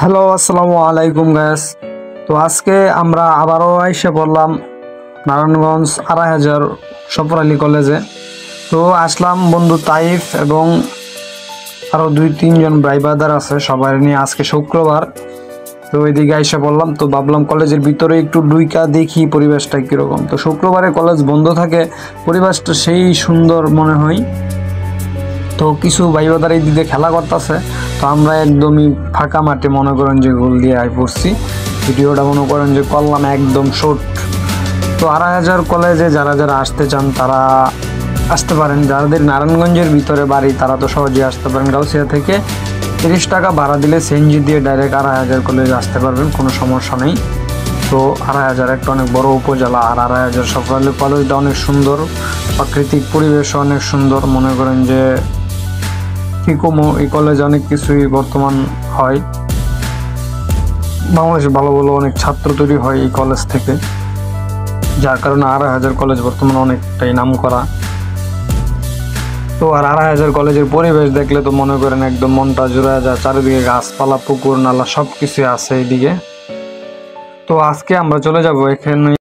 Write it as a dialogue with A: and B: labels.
A: Hello, আসসালামু আলাইকুম guys. তো আজকে আমরা আবারও এসে পড়লাম নারায়ণগঞ্জ ২৫০০ সফর আলী কলেজে। তো আসলাম বন্ধু তাইফ এবং আরও ২-৩ জন ভাই ব্রাদার আছে, সবাই নিয়ে। আজকে শুক্রবার, তো ওইদিকে এসে পড়লাম। তো ভাবলাম কলেজের ভিতরে একটু ডুইকা দেখি পরিবেশটা কীরকম। তো শুক্রবারে কলেজ বন্ধ থাকে, পরিবেশটা সেই সুন্দর মনে হয়। তো কিছু ভাই ব্রাদার এই দিকে খেলা করতেছে, তো আমরা একদমই ফাঁকা মাঠে মনে করেন যে গোল দিয়ে আই পড়ছি। ভিডিওটা মনে করেন যে করলাম একদম শর্ট। তো ২৫০০ কলেজে যারা যারা আসতে চান তারা আসতে পারেন। যাদের নারায়ণগঞ্জের ভিতরে বাড়ি তারা তো সহজেই আসতে পারেন। গাউসিয়া থেকে ৩০ টাকা ভাড়া দিলে সিএনজি দিয়ে ডাইরেক্ট ২৫০০ কলেজে আসতে পারবেন, কোনো সমস্যা নেই। তো ২৫০০ একটা অনেক বড় উপজেলা, আর ২৫০০ সফর আলী কলেজটা অনেক সুন্দর, প্রাকৃতিক পরিবেশ অনেক সুন্দর। মনে করেন যে ঠিকমো এই কলেজে অনেক কিছুই বর্তমান হয়, বাংলাদেশে ভালো ভালো অনেক ছাত্র তৈরি হয় এই কলেজ থেকে, যার কারণে ২৫০০ কলেজ বর্তমানে অনেকটাই নাম করা। তো আর ২৫০০ কলেজের পরিবেশ দেখলে তো মনে করেন একদম মনটা জুড়ে যায়। চারিদিকে গাছপালা, পুকুর, নালা সব কিছুই আছে এইদিকে। তো আজকে আমরা চলে যাব এখানে